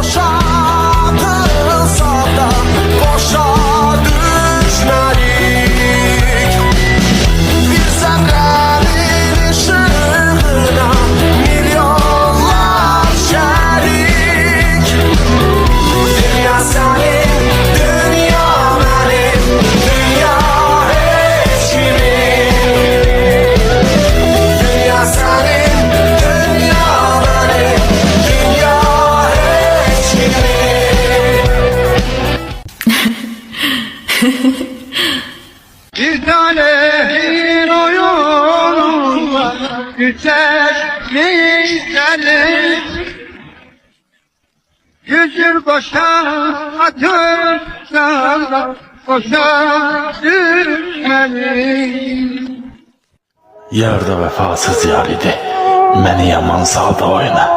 yaşatılsa da boşa düşmedik. Bir zerrenin ışığına milyonlar şerik. Dünya senin, dünya benim, dünya hiç kimin. Dünya senin, dünya benim, dünya hiç kimin. Bir tane bir oyun var, güzel bizleri. Yüzür boşa atırsan, boşa düşmeli. Yar da vefasız yar idi. Məni yaman saldı oyuna.